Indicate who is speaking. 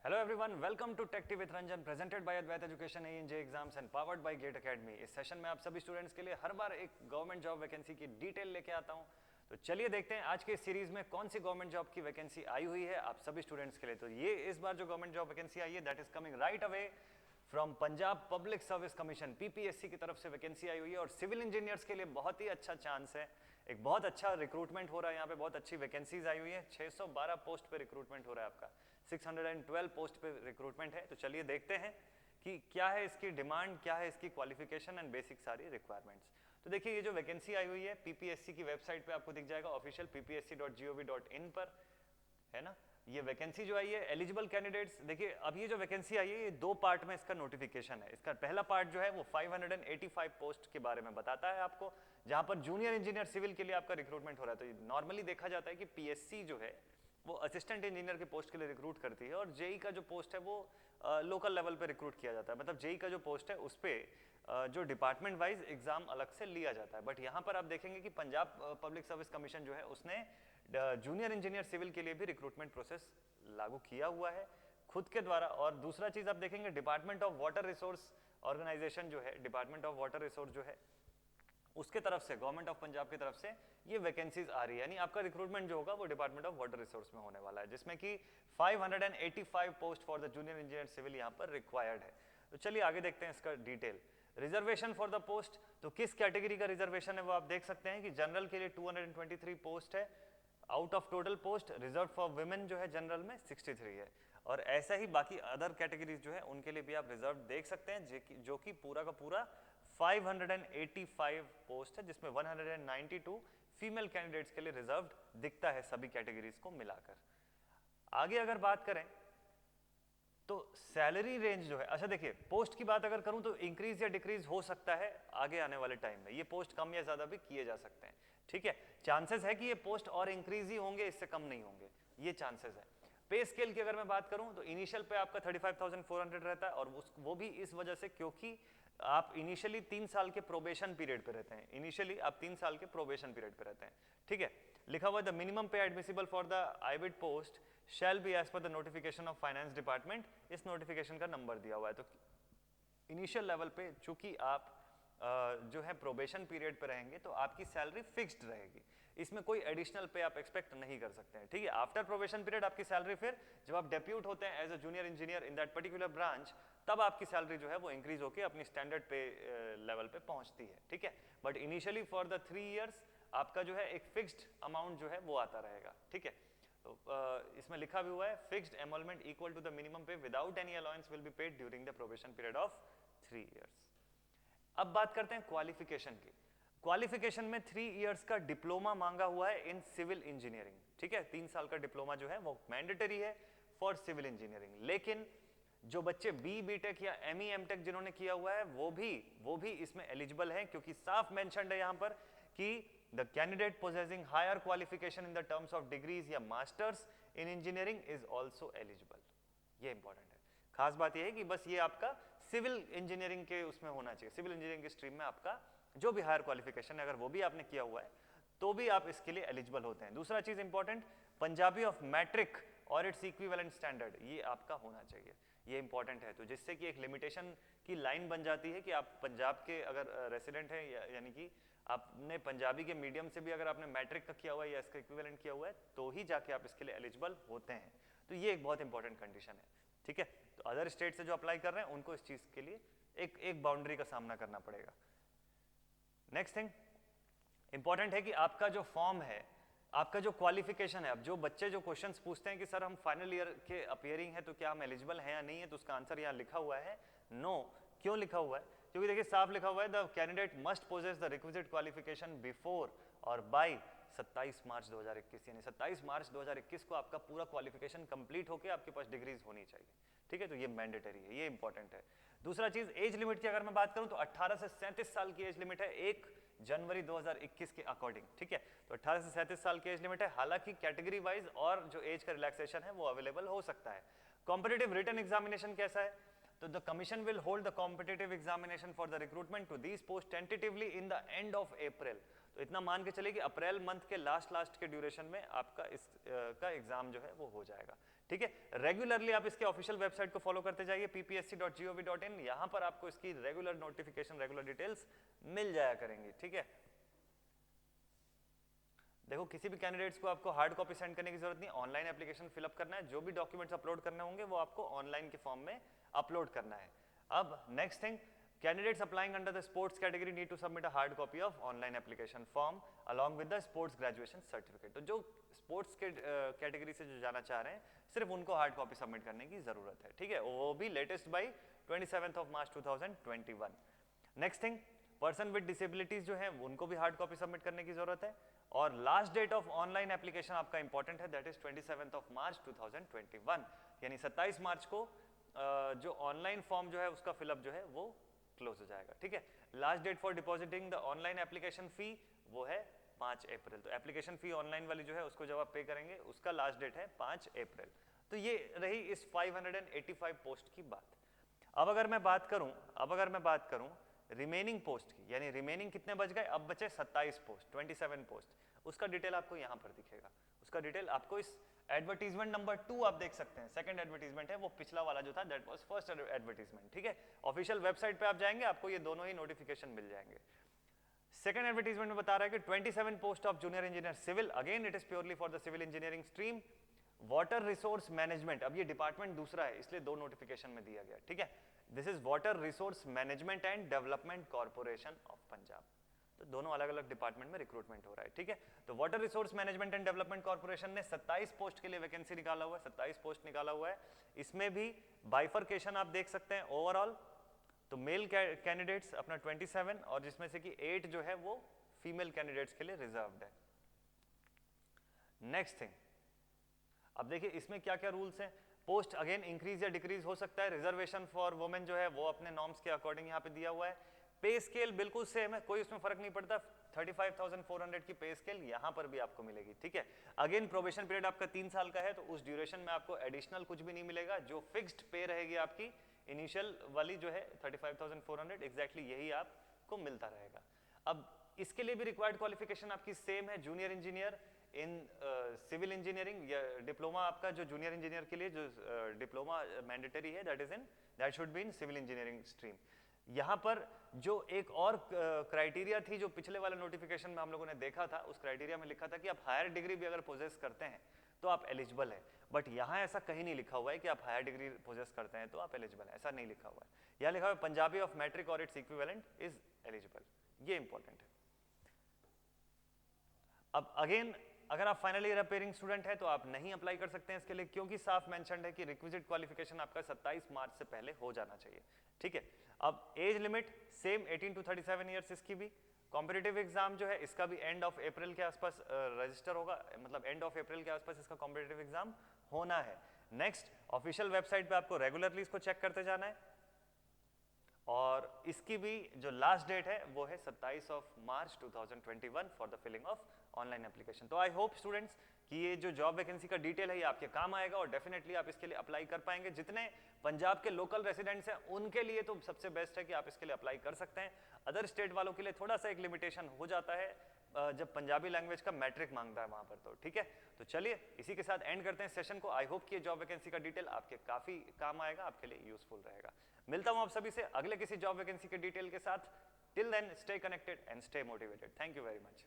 Speaker 1: Hello everyone, welcome to Tech Tea with Ranjan, presented by Advait Education ANJ Exams and powered by Gate Academy। इस session में आप सभी students के लिए हर बार एक गवर्नमेंट जॉब वैकेंसी की डिटेल लेके आता हूं। तो चलिए देखते हैं आज के इस सीरीज में कौन सी गवर्नमेंट जॉब की वैकेंसी आई हुई है आप सभी स्टूडेंट्स के लिए। तो ये इस बार जो गवर्नमेंट जॉब वैकेंसी आई है that is coming right away from Punjab public service commission PPSC की तरफ से वैकेंसी आई हुई है और सिविल इंजीनियर्स के लिए बहुत ही अच्छा चांस है। एक बहुत अच्छा रिक्रूटमेंट हो रहा है यहाँ पे, बहुत अच्छी वैकेंसीज आई हुई है। 612 पोस्ट पे रिक्रूटमेंट हो रहा है आपका, 612 पोस्ट पे रिक्रूटमेंट है। तो चलिए देखते हैं कि क्या है इसकी डिमांड, क्या है इसकी क्वालिफिकेशन एंड बेसिक सारी रिक्वायरमेंट्स। तो देखिए ये जो वैकेंसी आई हुई है पीपीएससी की वेबसाइट पे आपको दिख जाएगा, ऑफिशियल ppsc.gov.in पर है ना। ये वैकेंसी जो आई है एलिजिबल कैंडिडेट्स, देखिए अब ये जो वैकेंसी आई है ये दो पार्ट में इसका नोटिफिकेशन है। इसका पहला पार्ट जो है वो 585 पोस्ट के बारे में बताता है आपको, जहां पर जूनियर इंजीनियर सिविल के लिए आपका रिक्रूटमेंट हो रहा है। तो नॉर्मली देखा जाता है कि पीएससी जो है वो असिस्टेंट इंजीनियर के पोस्ट के लिए रिक्रूट करती है और जेई का जो पोस्ट है वो लोकल लेवल पे रिक्रूट किया जाता है। मतलब जेई का जो पोस्ट है उस पर जो डिपार्टमेंट वाइज एग्जाम अलग से लिया जाता है। बट यहाँ पर आप देखेंगे कि पंजाब पब्लिक सर्विस कमीशन जो है उसने जूनियर इंजीनियर सिविल के लिए भी रिक्रूटमेंट प्रोसेस लागू किया हुआ है खुद के द्वारा। और दूसरा चीज आप देखेंगे department of water resource organisation जो है, डिपार्टमेंट ऑफ वाटर रिसोर्स जो है उसके तरफ से, गवर्नमेंट ऑफ पंजाब की तरफ से ये वैकेंसीज आ रही है। यानी आपका रिक्रूटमेंट जो होगा वो डिपार्टमेंट ऑफ वाटर रिसोर्स में होने वाला है, जिसमें कि 585 post for the junior engineer civil यहाँ पर रिक्वायर्ड है। तो चलिए आगे देखते हैं इसका detail. Reservation for the post, तो किस कैटेगरी का रिजर्वेशन है वो आप देख सकते हैं कि जनरल के लिए 223 पोस्ट है, out of total post reserve for women जो है जनरल में 63 है। और ऐसा ही बाकी अदर कैटेगरीज जो है उनके लिए भी आप रिजर्व देख सकते हैं, जो कि पूरा का पूरा 585 पोस्ट है, जिसमें 192 फीमेल कैंडिडेट्स के लिए रिजर्व्ड दिखता है सभी कैटेगरीज को मिलाकर। आगे अगर बात करें तो सैलरी रेंज जो है, अच्छा देखिए पोस्ट की बात अगर करूं तो इंक्रीज या डिक्रीज हो सकता है आगे आने वाले टाइम में, ये पोस्ट कम या ज्यादा भी किए जा सकते हैं। ठीक है, चांसेस है कि ये पोस्ट और इंक्रीज ही होंगे, इससे कम नहीं होंगे, ये चांसेस है। पे स्केल की अगर मैं बात करूं तो इनिशियल पे आपका 35,400 रहता है और वो भी इस वजह से क्योंकि आप इनिशियली 3 साल के प्रोबेशन पीरियड पे रहते हैं। इनिशियली आप 3 साल के प्रोबेशन पीरियड पे रहते हैं। ठीक है, लिखा हुआ है the minimum pay admissible for the ibid post shall be as per the notification of finance department. इस नोटिफिकेशन का नंबर दिया हुआ है। तो इनिशियल लेवल पे चूंकि आप जो है प्रोबेशन पीरियड पे रहेंगे तो आपकी सैलरी फिक्स्ड रहेगी, इसमें कोई एडिशनल पे आप एक्सपेक्ट नहीं कर सकते हैं। ठीक है, आफ्टर प्रोबेशन पीरियड आपकी सैलरी फिर जब आप डेप्यूट होते हैं as a junior engineer in that particular branch, तब आपकी सैलरी जो है वो इंक्रीज होकर अपनी स्टैंडर्ड पे लेवल पे पहुंचती है। ठीक है, but initially for the 3 years आपका जो है एक फिक्स्ड अमाउंट जो है वो आता रहेगा। ठीक है, तो इसमें लिखा भी हुआ है fixed emolument equal to the minimum pay without any allowance will be paid during the probation period of 3 years. अब बात करते हैं क्वालिफिकेशन की। क्वालिफिकेशन में 3 इयर्स का डिप्लोमा मांगा हुआ है इन सिविल इंजीनियरिंग। ठीक है, 3 साल का डिप्लोमा जो है वो मैंडेटरी है फॉर सिविल इंजीनियरिंग। लेकिन जो बच्चे बी.टेक या एम.ई.एम.टेक जिन्होंने किया हुआ है वो भी इसमें एलिजिबल है, क्योंकि साफ मेंशन्ड है यहां पर कि the candidate possessing higher qualification in the terms of degrees या masters in engineering is also eligible. ये इंपॉर्टेंट है। खास बात यह है कि बस ये आपका सिविल इंजीनियरिंग के उसमें होना चाहिए, सिविल इंजीनियरिंग की स्ट्रीम में आपका जो भी हायर क्वालिफिकेशन है अगर वो भी आपने किया हुआ है तो भी आप इसके लिए एलिजिबल होते हैं। दूसरा चीज इंपॉर्टेंट, पंजाबी ऑफ मैट्रिक और इट्स इक्विवेलेंट स्टैंडर्ड ये आपका होना चाहिए, ये इंपॉर्टेंट है। तो जिससे कि एक लिमिटेशन की लाइन बन जाती है कि आप पंजाब के अगर रेसिडेंट हैं यानी कि आपने पंजाबी के मीडियम से भी अगर आपने मैट्रिक का किया हुआ है या इसका इक्विवेलेंट किया हुआ है तो ही जाके आप इसके लिए एलिजिबल होते हैं। तो ये एक बहुत इंपॉर्टेंट कंडीशन है। ठीक है, तो अदर स्टेट से जो अप्लाई कर रहे हैं उनको इस चीज के लिए एक बाउंड्री का सामना करना पड़ेगा। नेक्स्ट थिंग इंपॉर्टेंट है कि आपका जो फॉर्म है, आपका जो क्वालिफिकेशन है, अब जो बच्चे जो क्वेश्चंस पूछते हैं कि सर हम फाइनल ईयर के अपीयरिंग है तो क्या हम एलिजिबल हैं या नहीं है, तो उसका आंसर यहाँ लिखा हुआ है नो। क्यों लिखा हुआ है? क्योंकि देखिए साफ लिखा हुआ है the candidate must possess the requisite qualification before और बाय 27 मार्च 2021, यानी 27 मार्च 2021 को आपका पूरा क्वालिफिकेशन कंप्लीट होकर आपके पास डिग्रीज होनी चाहिए। ठीक है, तो ये मैंडेटरी है, ये इंपॉर्टेंट है। दूसरा चीज एज लिमिट की अगर मैं बात करूं तो 18 से 37 साल की एज लिमिट है 1 जनवरी 2021 के अकॉर्डिंग। ठीक है, तो 18 से 37 साल की एज लिमिट है। हालांकि कैटेगरी वाइज और जो एज का रिलैक्सेशन है वो अवेलेबल हो सकता है। कॉम्पिटिटिव रिटन एग्जामिनेशन कैसा है? तो the commission will hold the competitive examination for the recruitment to these post tentatively in the end of April. तो इतना मान के चलिए कि अप्रैल मंथ के लास्ट के ड्यूरेशन में आपका इसका एग्जाम जो है वो हो जाएगा। ठीक है, रेगुलरली आप इसके ऑफिशियल वेबसाइट को फॉलो करते जाइए ppsc.gov.in, यहां पर आपको इसकी रेगुलर नोटिफिकेशन, रेगुलर डिटेल्स मिल जाया करेंगी। ठीक है, देखो किसी भी कैंडिडेट्स को आपको हार्ड कॉपी सेंड करने की जरूरत नहीं, ऑनलाइन एप्लीकेशन फिलअप करना है, जो भी डॉक्यूमेंट्स अपलोड करने होंगे वो आपको ऑनलाइन के फॉर्म में अपलोड करना है। अब next thing, candidates applying under the sports category need to submit a hard copy of online application form along with the sports graduation certificate। तो जो स्पोर्ट्स के कैटेगरी से जो जाना चाह रहे हैं, सिर्फ उनको हार्ड कॉपी सबमिट करने की जरूरत है। ठीक है, वो भी latest by 27 March 2021। Next thing, person with disabilities जो है उनको भी हार्ड कॉपी सबमिट करने की जरूरत है। और last date of online application आपका इंपॉर्टेंट है, दैट इज 27 मार्च 2021, यानी 27 मार्च को जो ऑनलाइन फॉर्म जो है उसका फिलअप जो है वो क्लोज हो जाएगा। ठीक है, last date for depositing the online application fee वो है 5 अप्रैल। तो एप्लीकेशन फी ऑनलाइन वाली जो है उसको जब आप पे करेंगे उसका लास्ट डेट है 5 अप्रैल। तो ये रही इस 585 पोस्ट की बात। अब अगर मैं बात करूं रिमेनिंग पोस्ट की, यानी रिमेनिंग कितने बच गए, अब बचे 27 पोस्ट, 27 पोस्ट, उसका डिटेल आपको यहां पर दिखेगा। उसका डिटेल आपको इस एडवर्टीजमेंट नंबर 2 आप देख सकते हैं, सेकंड एडवर्टीजमेंट है, वो पिछला वाला जो था दैट वाज फर्स्ट एडवर्टीजमेंट। ठीक है, ऑफिशियल वेबसाइट पे आप जाएंगे, आपको ये दोनों ही नोटिफिकेशन मिल जाएंगे। सेकंड एडवर्टीजमेंट में बता रहा है कि 27 post of junior engineer civil, again it is purely for the civil engineering stream. Water resource management, अब ये डिपार्टमेंट दूसरा है इसलिए 2 नोटिफिकेशन में दिया गया। ठीक है, this is water resource management and development corporation of Punjab. तो दोनों अलग अलग डिपार्टमेंट में रिक्रूटमेंट हो रहा है। ठीक है, तो water resource management and development corporation ने 27 पोस्ट के लिए वैकेंसी निकाला हुआ है, 27 पोस्ट निकाला हुआ है। इसमें भी बाइफरकेशन आप देख सकते हैं ओवरऑल। तो मेल कैंडिडेट्स अपना 27 और जिसमें से कि 8 जो है वो फीमेल कैंडिडेट्स के लिए रिजर्व्ड है। नेक्स्ट थिंग, अब देखिए इसमें क्या क्या रूल्स हैं। पोस्ट अगेन इंक्रीज या डिक्रीज हो सकता है। रिजर्वेशन फॉर वुमेन जो है वो अपने नॉर्म्स के अकॉर्डिंग यहाँ पे दिया हुआ है। पे स्केल बिल्कुल सेम है, कोई उसमें फर्क नहीं पड़ता। 35,400 की पे स्केल यहाँ पर भी आपको मिलेगी। ठीक है, अगेन प्रोबेशन पीरियड आपका 3 साल का है, तो उस ड्यूरेशन में आपको एडिशनल कुछ भी नहीं मिलेगा। जो फिक्स्ड पे रहेगी आपकी इनिशियल वाली जो है 35,400, एग्जैक्टली यही आपको मिलता रहेगा। अब इसके लिए भी रिक्वायर्ड क्वालिफिकेशन आपकी सेम है, junior engineer in civil engineering, या डिप्लोमा आपका जो जूनियर इंजीनियर के लिए जो डिप्लोमा मैंडेटरी है that should be in civil engineering stream. यहाँ पर जो एक और क्राइटेरिया थी जो पिछले वाले नोटिफिकेशन में हम लोगों ने देखा था, उस क्राइटेरिया में लिखा था कि आप हायर डिग्री भी अगर पोजेस करते हैं तो आप एलिजिबल है। बट यहाँ ऐसा कहीं नहीं लिखा हुआ है कि आप हायर डिग्री पोजेस करते हैं तो आप एलिजिबल है, ऐसा नहीं लिखा हुआ है। यहाँ लिखा हुआ है पंजाबी ऑफ मैट्रिक और इट्स इक्विवेलेंट इज एलिजिबल, ये इंपॉर्टेंट है। अब अगेन अगर आप फाइनल ईयर अपेयरिंग स्टूडेंट है तो आप नहीं अप्लाई कर सकते हैं इसके लिए, क्योंकि साफ मेंशन्ड है कि रिक्विजिट क्वालिफिकेशन आपका 27 मार्च से पहले हो जाना चाहिए। ठीक है, अब age limit same 18 to 37 years इसकी भी। कॉम्पिटिटिव एग्जाम जो है इसका भी एंड ऑफ अप्रैल के आसपास रजिस्टर होगा, मतलब एंड ऑफ अप्रैल के आसपास इसका कॉम्पिटिटिव एग्जाम होना है। नेक्स्ट, ऑफिशियल वेबसाइट पे आपको रेगुलरली इसको चेक करते जाना है। और इसकी भी जो लास्ट डेट है वो है 27 March 2021 for the filling of online application. तो आई होप स्टूडेंट्स कि ये जो जॉब वैकेंसी का डिटेल है ये आपके काम आएगा और डेफिनेटली आप इसके लिए अप्लाई कर पाएंगे। जितने पंजाब के लोकल रेसिडेंट्स हैं उनके लिए तो सबसे बेस्ट है कि आप इसके लिए अप्लाई कर सकते हैं। अदर स्टेट वालों के लिए थोड़ा सा एक लिमिटेशन हो जाता है जब पंजाबी लैंग्वेज का मैट्रिक मांगता है वहां पर। तो ठीक है, तो चलिए इसी के साथ एंड करते हैं सेशन को। आई होप कि ये जॉब वैकेंसी का डिटेल आपके काफी काम आएगा, आपके लिए यूजफुल रहेगा। मिलता हूं आप सभी से अगले किसी जॉब वैकेंसी के डिटेल के साथ। Till then stay connected and stay motivated. Thank you very much.